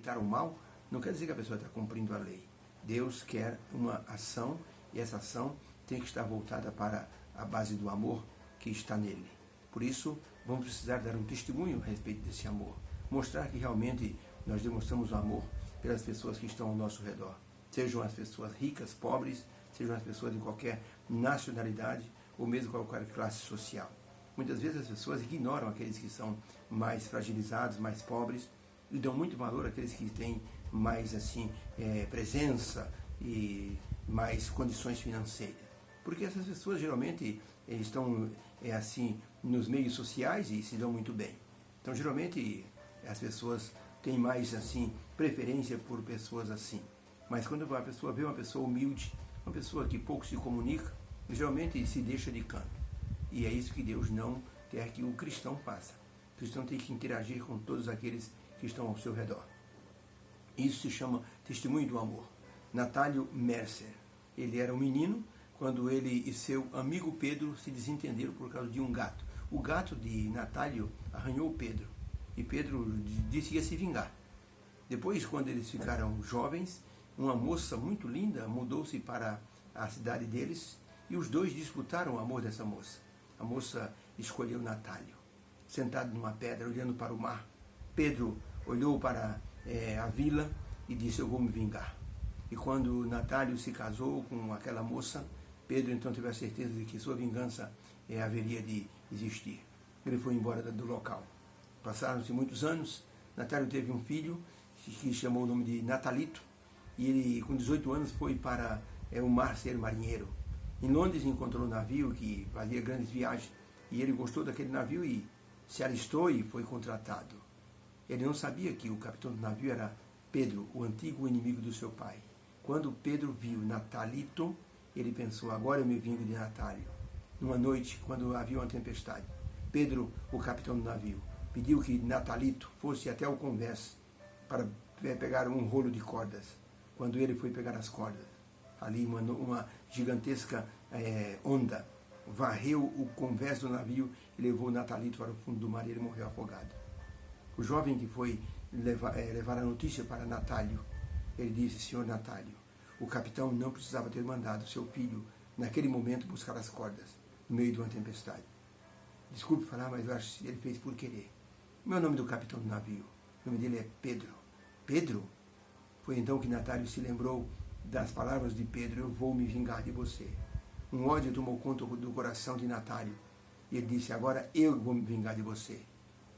evitar o mal, não quer dizer que a pessoa está cumprindo a lei. Deus quer uma ação, e essa ação tem que estar voltada para a base do amor que está nele. Por isso, vamos precisar dar um testemunho a respeito desse amor. Mostrar que realmente nós demonstramos o amor pelas pessoas que estão ao nosso redor. Sejam as pessoas ricas, pobres, sejam as pessoas de qualquer nacionalidade ou mesmo qualquer classe social. Muitas vezes as pessoas ignoram aqueles que são mais fragilizados, mais pobres, e dão muito valor àqueles que têm mais assim presença e mais condições financeiras. Porque essas pessoas geralmente estão assim nos meios sociais e se dão muito bem. Então geralmente as pessoas têm mais assim preferência por pessoas assim. Mas quando a pessoa vê uma pessoa humilde, uma pessoa que pouco se comunica, geralmente se deixa de canto. E é isso que Deus não quer que o cristão faça. O cristão tem que interagir com todos aqueles que estão ao seu redor. Isso se chama testemunho do amor. Natálio Mercer, ele era um menino quando ele e seu amigo Pedro se desentenderam por causa de um gato. O gato de Natálio arranhou Pedro e Pedro disse que ia se vingar. Depois, quando eles ficaram jovens, uma moça muito linda mudou-se para a cidade deles e os dois disputaram o amor dessa moça. A moça escolheu Natálio, sentado numa pedra, olhando para o mar. Pedro olhou para a vila e disse: eu vou me vingar. E quando Natálio se casou com aquela moça, Pedro então teve a certeza de que sua vingança haveria de existir. Ele foi embora do local. Passaram-se muitos anos, Natálio teve um filho que chamou o nome de Natalito, e ele com 18 anos foi para o mar ser marinheiro. Em Londres encontrou um navio que fazia grandes viagens, e ele gostou daquele navio e se alistou e foi contratado. Ele não sabia que o capitão do navio era Pedro, o antigo inimigo do seu pai. Quando Pedro viu Natalito, ele pensou: agora eu me vingo de Natálio. Numa noite, quando havia uma tempestade, Pedro, o capitão do navio, pediu que Natalito fosse até o convés para pegar um rolo de cordas. Quando ele foi pegar as cordas, ali uma gigantesca onda varreu o convés do navio e levou Natalito para o fundo do mar e ele morreu afogado. O jovem que foi levar a notícia para Natálio, ele disse: senhor Natálio, o capitão não precisava ter mandado seu filho naquele momento buscar as cordas no meio de uma tempestade. Desculpe falar, mas eu acho que ele fez por querer. Meu nome do capitão do navio, o nome dele é Pedro. Pedro? Foi então que Natálio se lembrou das palavras de Pedro: eu vou me vingar de você. Um ódio tomou conta do coração de Natálio e ele disse: agora eu vou me vingar de você.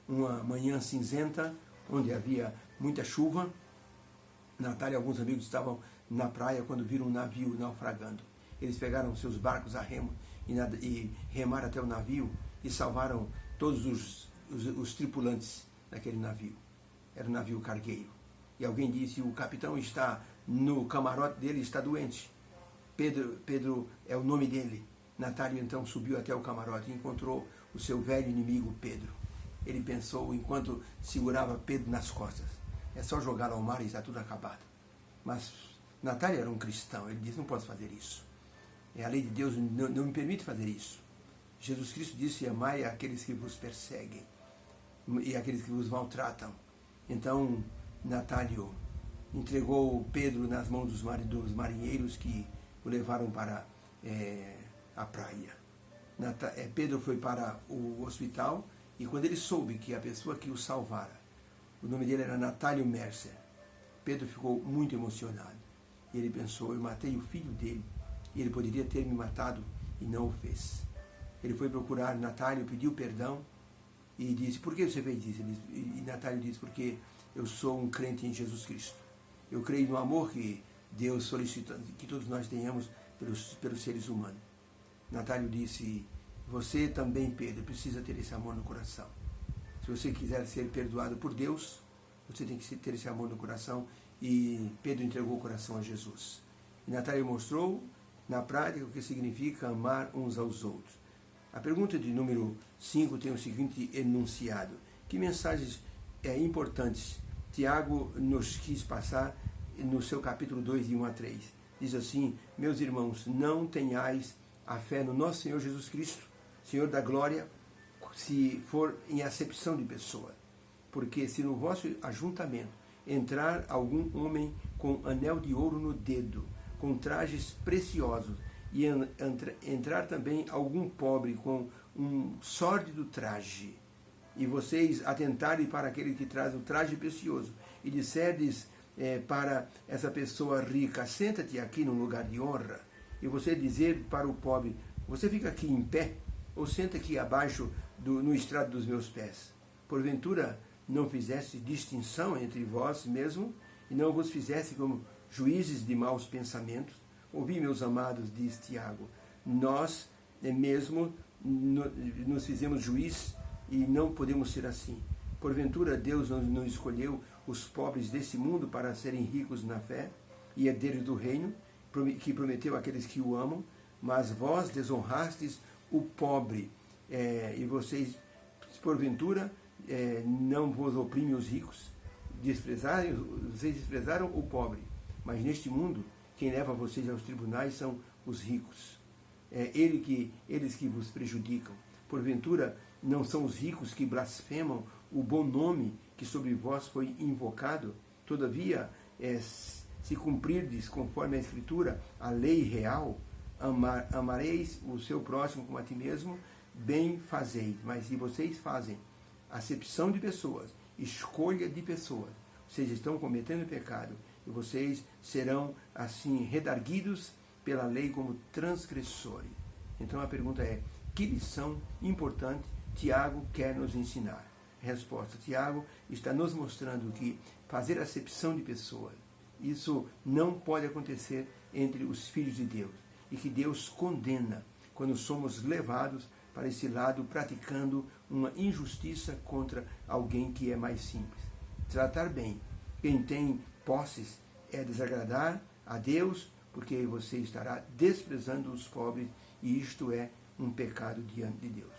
Uma manhã cinzenta, onde havia muita chuva, Natálio e alguns amigos estavam na praia quando viram um navio naufragando. Eles pegaram seus barcos a remo e remaram até o navio e salvaram todos os tripulantes daquele navio. Era um navio cargueiro. E alguém disse: o capitão está no camarote dele, está doente. Pedro é o nome dele. Natálio então subiu até o camarote e encontrou o seu velho inimigo Pedro. Ele pensou, enquanto segurava Pedro nas costas: é só jogá-lo ao mar e está tudo acabado. Mas Natálio era um cristão. Ele disse: não posso fazer isso. A lei de Deus não me permite fazer isso. Jesus Cristo disse: amai aqueles que vos perseguem e aqueles que vos maltratam. Então Natálio entregou Pedro nas mãos dos marinheiros que o levaram para a praia. Pedro foi para o hospital e quando ele soube que a pessoa que o salvara, o nome dele era Natálio Mercer, Pedro ficou muito emocionado. E ele pensou: eu matei o filho dele e ele poderia ter me matado e não o fez. Ele foi procurar Natálio, pediu perdão e disse: por que você fez isso? E Natálio disse: porque eu sou um crente em Jesus Cristo. Eu creio no amor que Deus solicita que todos nós tenhamos pelos seres humanos. Natálio disse: você também, Pedro, precisa ter esse amor no coração. Se você quiser ser perdoado por Deus, você tem que ter esse amor no coração. E Pedro entregou o coração a Jesus. E Natálio mostrou na prática o que significa amar uns aos outros. A pergunta de número 5 tem o seguinte enunciado: que mensagens importantes Tiago nos quis passar no seu capítulo 2, de 1 a 3. Diz assim: meus irmãos, não tenhais a fé no nosso Senhor Jesus Cristo, Senhor da glória, se for em acepção de pessoa. Porque se no vosso ajuntamento entrar algum homem com anel de ouro no dedo, com trajes preciosos, e entrar também algum pobre com um sórdido traje, e vocês atentarem para aquele que traz o traje precioso, e disserdes para essa pessoa rica, senta-te aqui no lugar de honra, e você dizer para o pobre, você fica aqui em pé, ou senta aqui abaixo no estrado dos meus pés. Porventura não fizesse distinção entre vós mesmo, e não vos fizesse como juízes de maus pensamentos? Ouvi, meus amados, diz Tiago, nós mesmo nos fizemos juiz e não podemos ser assim. Porventura Deus não escolheu os pobres desse mundo para serem ricos na fé e herdeiros do reino, que prometeu àqueles que o amam, mas vós desonrastes o pobre, e vocês, porventura, não vos oprimem os ricos, vocês desprezaram o pobre, mas neste mundo, quem leva vocês aos tribunais são os ricos. Eles que vos prejudicam. Porventura, não são os ricos que blasfemam o bom nome que sobre vós foi invocado? Todavia, se cumprirdes conforme a Escritura, a lei real, amareis o seu próximo como a ti mesmo, bem fazeis. Mas se vocês fazem acepção de pessoas, escolha de pessoas, vocês estão cometendo pecado, e vocês serão assim redarguidos pela lei como transgressores. Então a pergunta é, que lição importante Tiago quer nos ensinar? Resposta, Tiago está nos mostrando que fazer acepção de pessoas, isso não pode acontecer entre os filhos de Deus, e que Deus condena quando somos levados para esse lado praticando uma injustiça contra alguém que é mais simples. Tratar bem quem tem posses é desagradar a Deus, porque você estará desprezando os pobres, e isto é um pecado diante de Deus.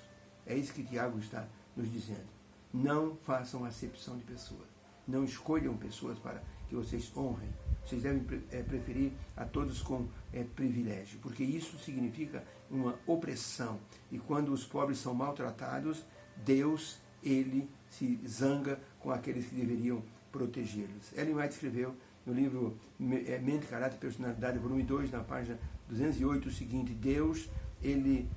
É isso que Tiago está nos dizendo. Não façam acepção de pessoas. Não escolham pessoas para que vocês honrem. Vocês devem preferir a todos com privilégio, porque isso significa uma opressão. E quando os pobres são maltratados, Deus, ele se zanga com aqueles que deveriam protegê-los. Ellen White escreveu no livro Mente, Caráter e Personalidade, volume 2, na página 208, o seguinte: Deus, ele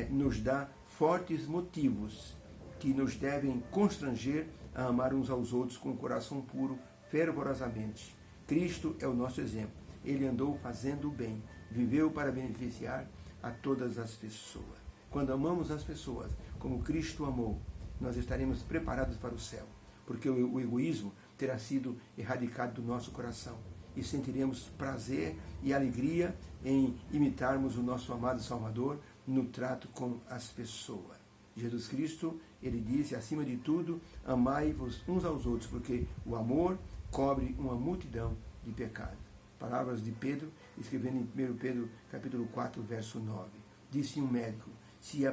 nos dá fortes motivos que nos devem constranger a amar uns aos outros com o coração puro, fervorosamente. Cristo é o nosso exemplo. Ele andou fazendo o bem, viveu para beneficiar a todas as pessoas. Quando amamos as pessoas como Cristo amou, nós estaremos preparados para o céu, porque o egoísmo terá sido erradicado do nosso coração e sentiremos prazer e alegria em imitarmos o nosso amado Salvador no trato com as pessoas. Jesus Cristo, ele disse, acima de tudo, amai-vos uns aos outros, porque o amor cobre uma multidão de pecados. Palavras de Pedro, escrevendo em 1 Pedro capítulo 4, verso 9. Disse um médico, se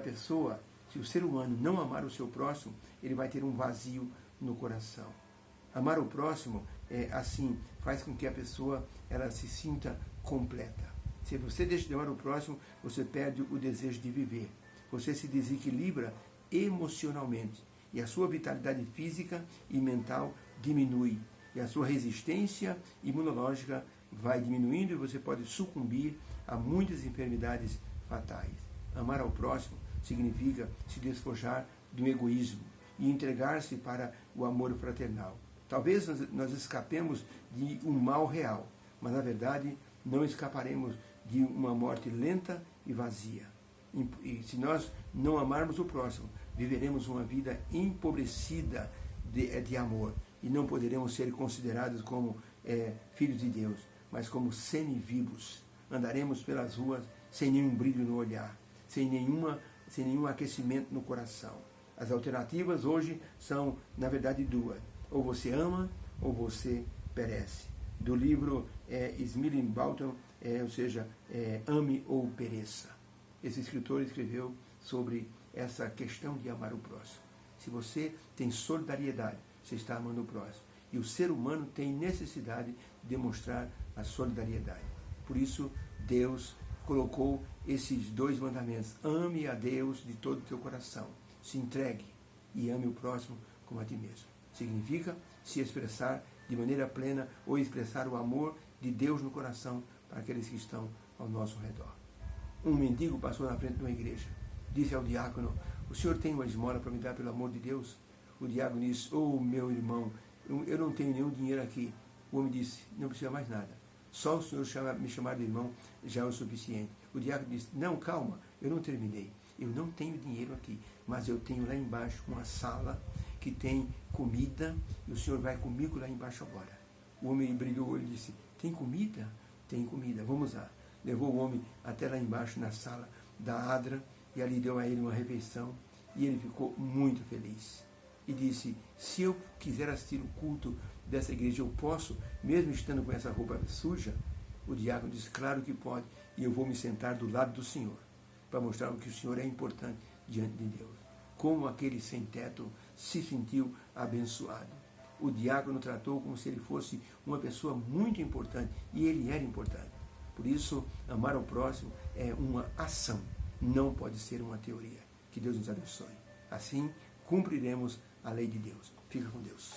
o ser humano não amar o seu próximo, ele vai ter um vazio no coração. Amar o próximo, assim, faz com que a pessoa ela se sinta completa. Se você deixa de amar o próximo, você perde o desejo de viver. Você se desequilibra emocionalmente e a sua vitalidade física e mental diminui. E a sua resistência imunológica vai diminuindo e você pode sucumbir a muitas enfermidades fatais. Amar ao próximo significa se despojar do egoísmo e entregar-se para o amor fraternal. Talvez nós escapemos de um mal real, mas na verdade não escaparemos de uma morte lenta e vazia. E se nós não amarmos o próximo, viveremos uma vida empobrecida de amor e não poderemos ser considerados como filhos de Deus, mas como semivivos. Andaremos pelas ruas sem nenhum brilho no olhar, sem nenhum aquecimento no coração. As alternativas hoje são, na verdade, duas. Ou você ama, ou você perece. Do livro Smith Balton, ou seja, ame ou pereça. Esse escritor escreveu sobre essa questão de amar o próximo. Se você tem solidariedade, você está amando o próximo. E o ser humano tem necessidade de demonstrar a solidariedade. Por isso, Deus colocou esses dois mandamentos. Ame a Deus de todo o teu coração. Se entregue e ame o próximo como a ti mesmo. Significa se expressar de maneira plena ou expressar o amor de Deus no coração para aqueles que estão ao nosso redor. Um mendigo passou na frente de uma igreja. Disse ao diácono: o senhor tem uma esmola para me dar pelo amor de Deus? O diácono disse: oh, meu irmão, eu não tenho nenhum dinheiro aqui. O homem disse: não precisa mais nada. Só o senhor me chamar de irmão já é o suficiente. O diácono disse: não, calma, eu não terminei. Eu não tenho dinheiro aqui, mas eu tenho lá embaixo uma sala que tem comida e o senhor vai comigo lá embaixo agora. O homem brilhou e disse: tem comida? Tem comida, vamos lá. Levou o homem até lá embaixo na sala da Adra e ali deu a ele uma refeição e ele ficou muito feliz. E disse: se eu quiser assistir o culto dessa igreja, eu posso, mesmo estando com essa roupa suja? O diácono disse: claro que pode, e eu vou me sentar do lado do senhor, para mostrar que o senhor é importante diante de Deus. Como aquele sem teto se sentiu abençoado. O diácono tratou como se ele fosse uma pessoa muito importante, e ele era importante. Por isso, amar ao próximo é uma ação, não pode ser uma teoria. Que Deus nos abençoe. Assim, cumpriremos a lei de Deus. Fica com Deus.